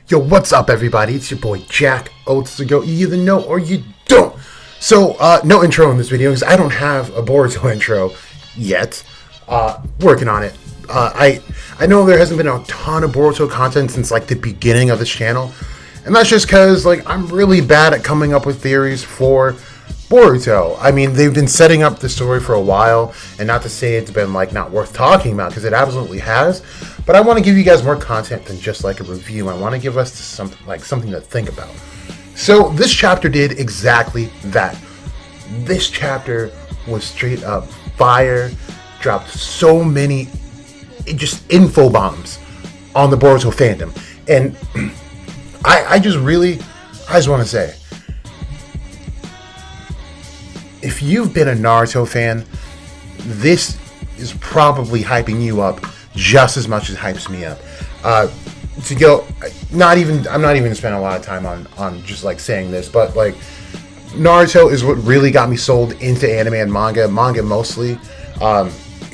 Yo, what's up, everybody? It's your boy Jack OATz. You either know or you don't. So, no intro in this video because I don't have a Boruto intro yet. Working on it. I know there hasn't been a ton of Boruto content since like the beginning of this channel, and that's just because like I'm really bad at coming up with theories for Boruto. I mean, they've been setting up the story for a while, and not to say it's been like not worth talking about, because it absolutely has. But I want to give you guys more content than just like a review. I want to give us something to think about. So this chapter did exactly that. This chapter was straight up fire. Dropped so many just info bombs on the Boruto fandom, and I just want to say, if you've been a Naruto fan, this is probably hyping you up just as much as it hypes me up. I'm not even gonna spend a lot of time on just like saying this, but like Naruto is what really got me sold into anime and manga mostly.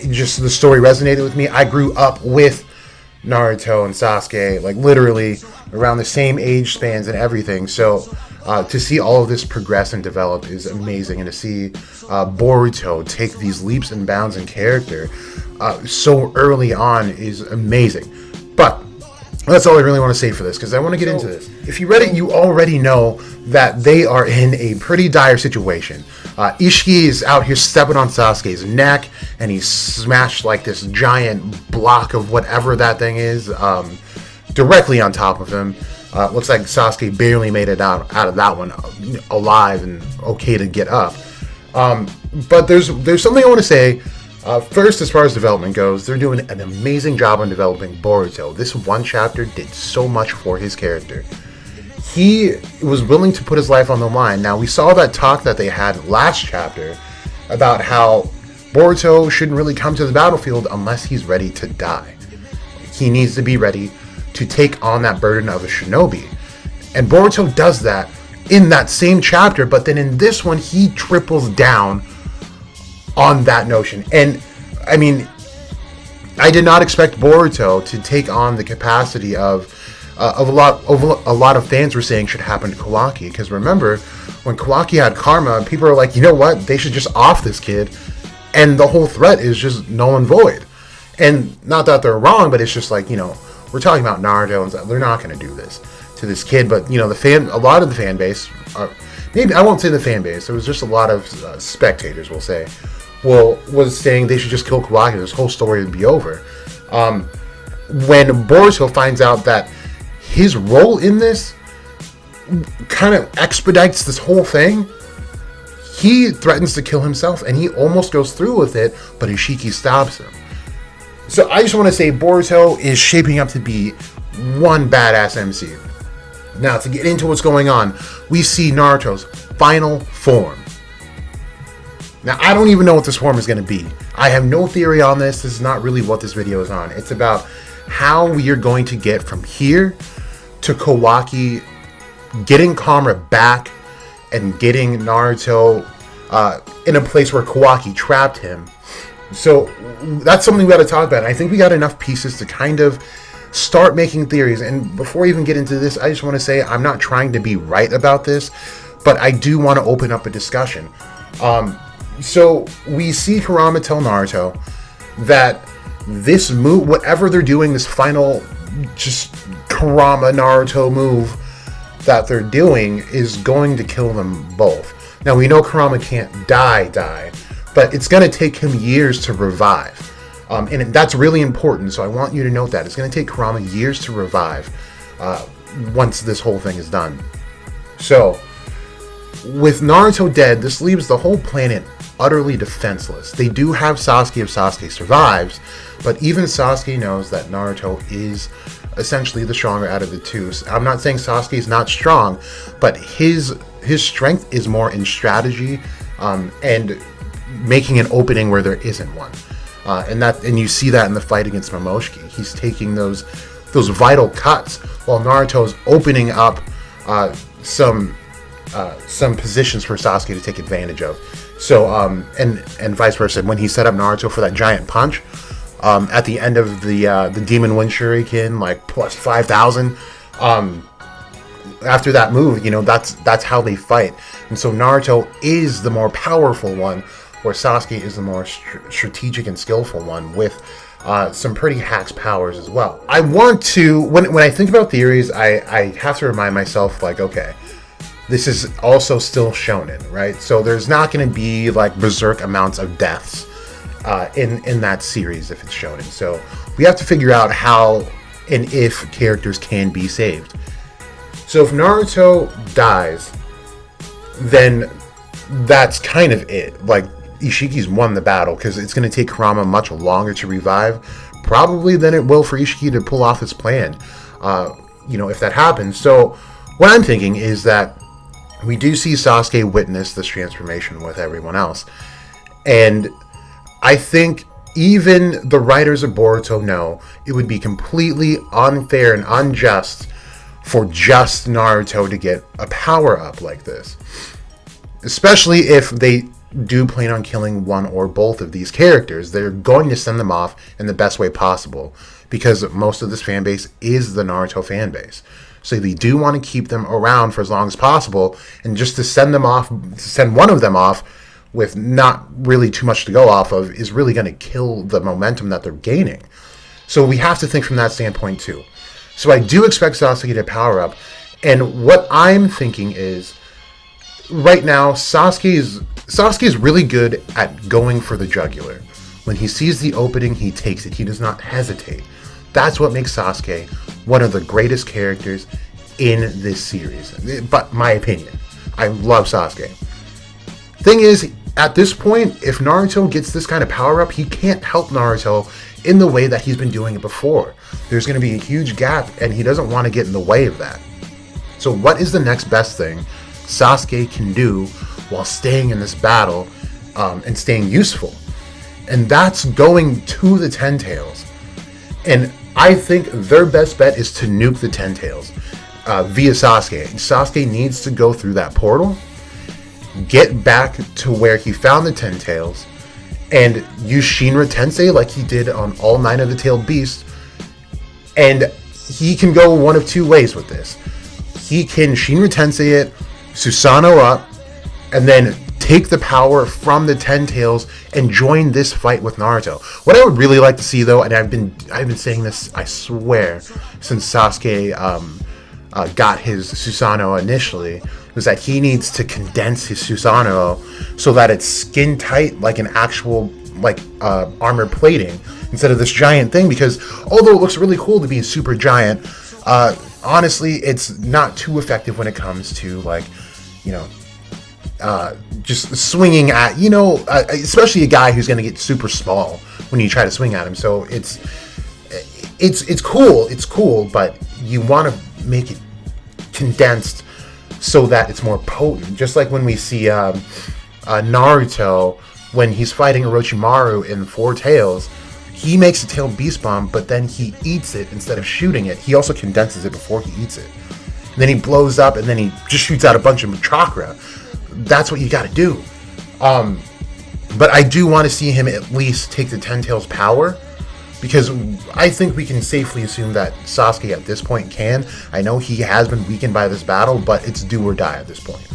Just the story resonated with me. I grew up with Naruto and Sasuke, like literally around the same age spans and everything. So to see all of this progress and develop is amazing, and to see Boruto take these leaps and bounds in character so early on is amazing. But that's all I really want to say for this, because I want to get into this. If you read it, you already know that they are in a pretty dire situation. Ishiki is out here stepping on Sasuke's neck, and he's smashed like this giant block of whatever that thing is directly on top of him. Looks like Sasuke barely made it out of that one alive and okay to get up. But there's something I want to say. First, as far as development goes, they're doing an amazing job on developing Boruto. This one chapter did so much for his character. He was willing to put his life on the line. Now, we saw that talk that they had last chapter about how Boruto shouldn't really come to the battlefield unless he's ready to die. He needs to be ready to take on that burden of a shinobi. And Boruto does that in that same chapter, but then in this one, he triples down on that notion. And I mean, I did not expect Boruto to take on the capacity of a lot of fans were saying should happen to Kawaki. Because remember, when Kawaki had karma, people are like, you know what, they should just off this kid, and the whole threat is just null and void. And not that they're wrong, but it's just like, you know, we're talking about Naruto, and they're not going to do this to this kid. But you know, a lot of the fan base, maybe I won't say the fan base, there was just a lot of spectators, we'll say, was saying they should just kill Kawaki. This whole story would be over. When Boruto finds out that his role in this kind of expedites this whole thing, he threatens to kill himself, and he almost goes through with it, but Ishiki stops him. So I just want to say Boruto is shaping up to be one badass MC. Now, to get into what's going on, we see Naruto's final form. Now, I don't even know what this form is going to be. I have no theory on this. This is not really what this video is on. It's about how we are going to get from here to Kawaki getting karma back and getting Naruto in a place where Kawaki trapped him. So that's something we got to talk about. And I think we got enough pieces to kind of start making theories. And before I even get into this, I just want to say I'm not trying to be right about this, but I do want to open up a discussion. So we see Kurama tell Naruto that this move, whatever they're doing, this final just Kurama Naruto move that they're doing is going to kill them both. Now, we know Kurama can't die, but it's going to take him years to revive. And that's really important, so I want you to note that. It's going to take Kurama years to revive once this whole thing is done. So, with Naruto dead, this leaves the whole planet utterly defenseless. They do have Sasuke if Sasuke survives, but even Sasuke knows that Naruto is essentially the stronger out of the two. I'm not saying Sasuke is not strong, but his strength is more in strategy and making an opening where there isn't one. And you see that in the fight against Momoshiki. He's taking those vital cuts while Naruto's opening up some positions for Sasuke to take advantage of. So and vice versa. When he set up Naruto for that giant punch, at the end of the Demon Wind Shuriken, like plus 5,000, After that move, that's how they fight. And so Naruto is the more powerful one, where Sasuke is the more strategic and skillful one with some pretty hacks powers as well. I want to, when I think about theories, I have to remind myself, like, okay, this is also still shonen, right? So there's not going to be like berserk amounts of deaths in that series if it's shonen. So we have to figure out how and if characters can be saved. So if Naruto dies, then that's kind of it. Like, Ishiki's won the battle, because it's going to take Kurama much longer to revive, probably than it will for Ishiki to pull off his plan, if that happens. So what I'm thinking is that we do see Sasuke witness this transformation with everyone else. And I think even the writers of Boruto know it would be completely unfair and unjust for just Naruto to get a power-up like this. Especially if they do plan on killing one or both of these characters. They're going to send them off in the best way possible, because most of this fan base is the Naruto fan base. So they do want to keep them around for as long as possible, and just to send one of them off with not really too much to go off of is really going to kill the momentum that they're gaining. So we have to think from that standpoint too. So I do expect Sasuke to power up, and what I'm thinking is, right now Sasuke is really good at going for the jugular. When he sees the opening, he takes it. He does not hesitate. That's what makes Sasuke one of the greatest characters in this series. But my opinion, I love Sasuke. Thing is, at this point, if Naruto gets this kind of power up, he can't help Naruto in the way that he's been doing it before. There's going to be a huge gap, and he doesn't want to get in the way of that. So what is the next best thing Sasuke can do while staying in this battle and staying useful? And that's going to the Ten Tails. And I think their best bet is to nuke the Ten Tails via Sasuke. Sasuke needs to go through that portal, get back to where he found the Ten Tails, and use Shinra Tensei like he did on all 9 of the Tailed Beasts. And he can go one of two ways with this. He can Shinra Tensei it, Susanoo up, and then take the power from the Ten Tails and join this fight with Naruto. What I would really like to see, though, and I've been saying this, I swear, since Sasuke got his Susanoo initially, was that he needs to condense his Susanoo so that it's skin tight like an actual armor plating instead of this giant thing. Because although it looks really cool to be a super giant, honestly, it's not too effective when it comes to just swinging at, especially a guy who's going to get super small when you try to swing at him. So it's cool, but you want to make it condensed so that it's more potent. Just like when we see Naruto, when he's fighting Orochimaru in Four Tails, he makes a tailed beast bomb, but then he eats it instead of shooting it. He also condenses it before he eats it. And then he blows up, and then he just shoots out a bunch of chakra. That's what you got to do. But I do want to see him at least take the Ten Tails power, because I think we can safely assume that Sasuke at this point can. I know he has been weakened by this battle, but it's do or die at this point.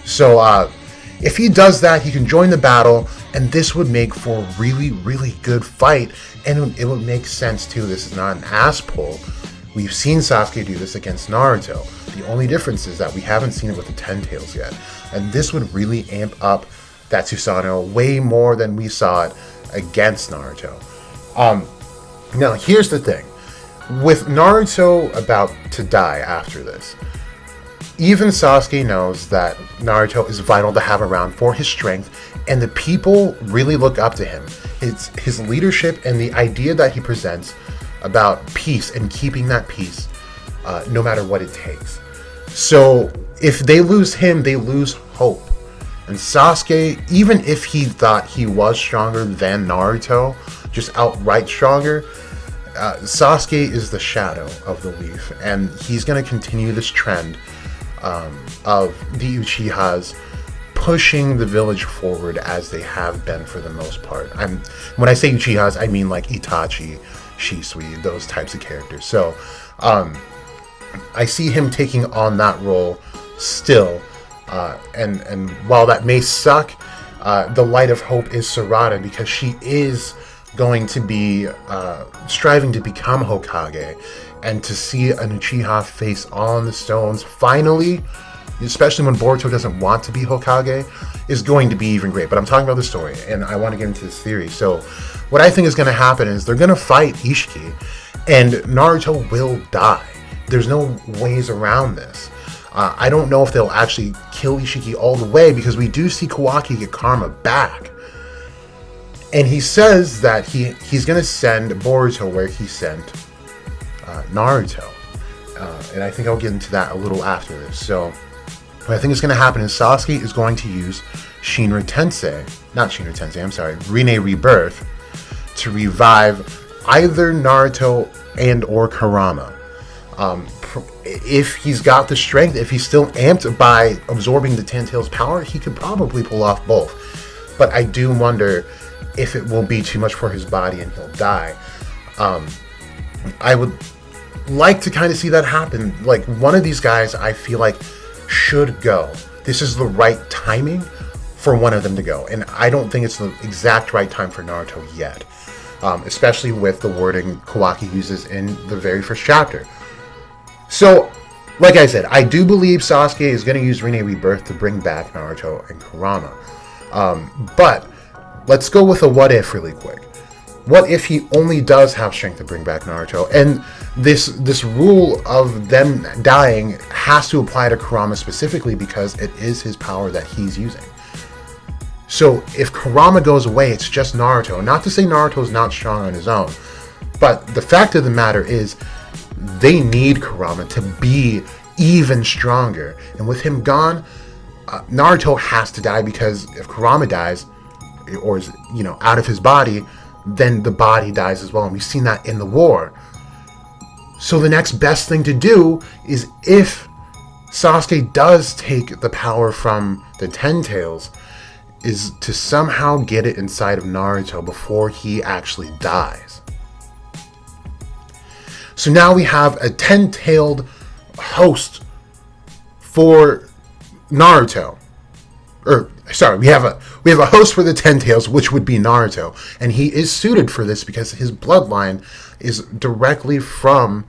So if he does that, he can join the battle, and this would make for a really, really good fight, and it would make sense too. This is not an ass pull. We've seen Sasuke do this against Naruto. The only difference is that we haven't seen it with the Ten Tails yet, and this would really amp up that Susanoo way more than we saw it against Naruto. Now, here's the thing. With Naruto about to die after this, even Sasuke knows that Naruto is vital to have around for his strength, and the people really look up to him. It's his leadership and the idea that he presents about peace and keeping that peace no matter what it takes. So if they lose him, they lose hope. And Sasuke, even if he thought he was stronger than Naruto, just outright stronger, Sasuke is the shadow of the leaf, and he's going to continue this trend of the Uchihas pushing the village forward as they have been for the most part. When I say Uchihas, I mean like Itachi, Shisui, those types of characters. So I see him taking on that role still. And while that may suck, the light of hope is Sarada, because she is going to be striving to become Hokage, and to see an Uchiha face on the stones finally, especially when Boruto doesn't want to be Hokage, is going to be even great. But I'm talking about the story, and I want to get into this theory. So what I think is going to happen is they're going to fight Ishiki, and Naruto will die. There's no ways around this. I don't know if they'll actually kill Ishiki all the way, because we do see Kawaki get karma back. And he says that he's going to send Boruto where he sent Naruto. And I think I'll get into that a little after this. So what I think is going to happen is Sasuke is going to use Rine Rebirth to revive either Naruto and or Kurama. If he's got the strength, if he's still amped by absorbing the Ten Tails power, he could probably pull off both. But I do wonder if it will be too much for his body and he'll die. I would like to kind of see that happen. Like, one of these guys, I feel like, should go. This is the right timing for one of them to go. And I don't think it's the exact right time for Naruto yet. Especially with the wording Kawaki uses in the very first chapter. So, like I said, I do believe Sasuke is going to use Rine Rebirth to bring back Naruto and Kurama. But let's go with a what if really quick. What if he only does have strength to bring back Naruto? And this rule of them dying has to apply to Kurama specifically, because it is his power that he's using. So if Kurama goes away, it's just Naruto. Not to say Naruto's not strong on his own, but the fact of the matter is they need Kurama to be even stronger. And with him gone, Naruto has to die, because if Kurama dies, or is, out of his body, then the body dies as well. And we've seen that in the war. So the next best thing to do is, if Sasuke does take the power from the Ten Tails, is to somehow get it inside of Naruto before he actually dies. So now we have a 10-tailed host for Naruto. We have a host for the Ten Tails, which would be Naruto, and he is suited for this because his bloodline is directly from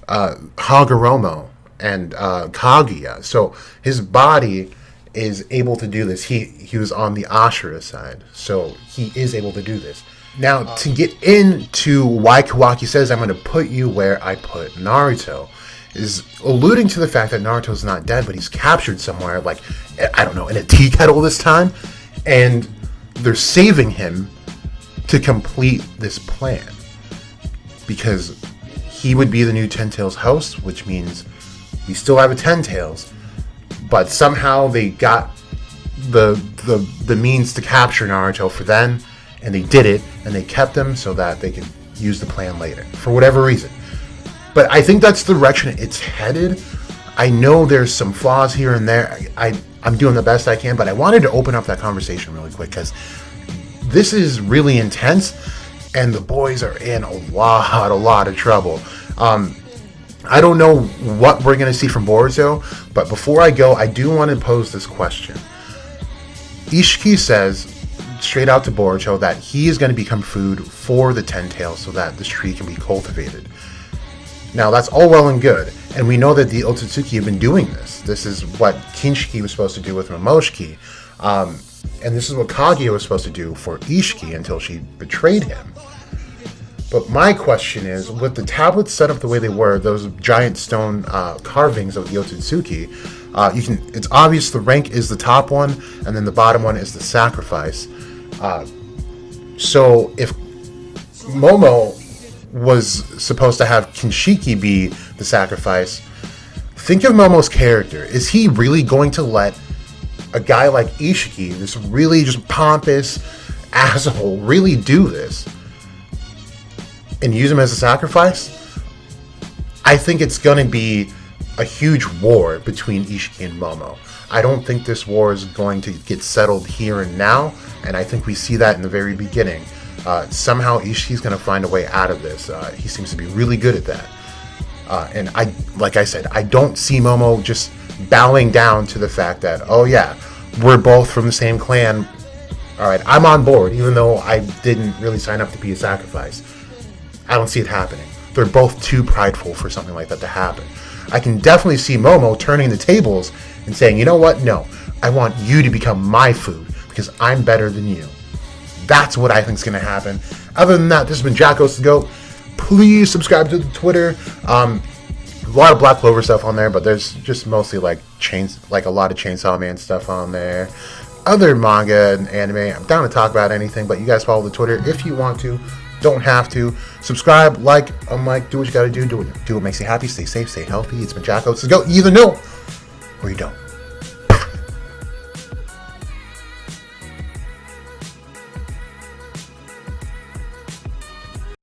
Hagoromo and Kaguya. So his body is able to do this. He was on the Ashura side, so he is able to do this. Now, to get into why Kawaki says, I'm going to put you where I put Naruto, is alluding to the fact that Naruto's not dead, but he's captured somewhere, like, I don't know, in a tea kettle this time, and they're saving him to complete this plan, because he would be the new Ten Tails host, which means we still have a Ten Tails, but somehow they got the means to capture Naruto for them, and they did it, and they kept him so that they could use the plan later, for whatever reason. But I think that's the direction it's headed. I know there's some flaws here and there. I'm doing the best I can, but I wanted to open up that conversation really quick, because this is really intense, and the boys are in a lot of trouble. I don't know what we're going to see from Boruto, but before I go, I do want to pose this question. Ishiki says straight out to Boruto that he is going to become food for the Ten Tails so that this tree can be cultivated. Now, that's all well and good, and we know that the Otsutsuki have been doing this. This is what Kinshiki was supposed to do with Momoshiki, and this is what Kaguya was supposed to do for Ishiki until she betrayed him. But my question is, with the tablets set up the way they were, those giant stone carvings of the Otsutsuki, it's obvious the rank is the top one, and then the bottom one is the sacrifice. So if Momo was supposed to have Kinshiki be the sacrifice, think of Momo's character. Is he really going to let a guy like Ishiki, this really just pompous asshole, really do this and use him as a sacrifice? I think it's going to be a huge war between Ishiki and Momo. I don't think this war is going to get settled here and now, and I think we see that in the very beginning. Somehow Ishiki's going to find a way out of this. He seems to be really good at that. And like I said, I don't see Momo just bowing down to the fact that, oh yeah, we're both from the same clan. All right, I'm on board, even though I didn't really sign up to be a sacrifice. I don't see it happening. They're both too prideful for something like that to happen. I can definitely see Momo turning the tables and saying, you know what? No, I want you to become my food because I'm better than you. That's what I think is going to happen. Other than that, this has been Jacko's to Go. Please subscribe to the Twitter. A lot of Black Clover stuff on there, but there's just mostly like a lot of Chainsaw Man stuff on there. Other manga and anime. I'm down to talk about anything, but you guys follow the Twitter if you want to. Don't have to. Subscribe, like, unlike, do what you gotta do. Do what makes you happy. Stay safe, stay healthy. It's been Jacko's to Go. You either know or you don't.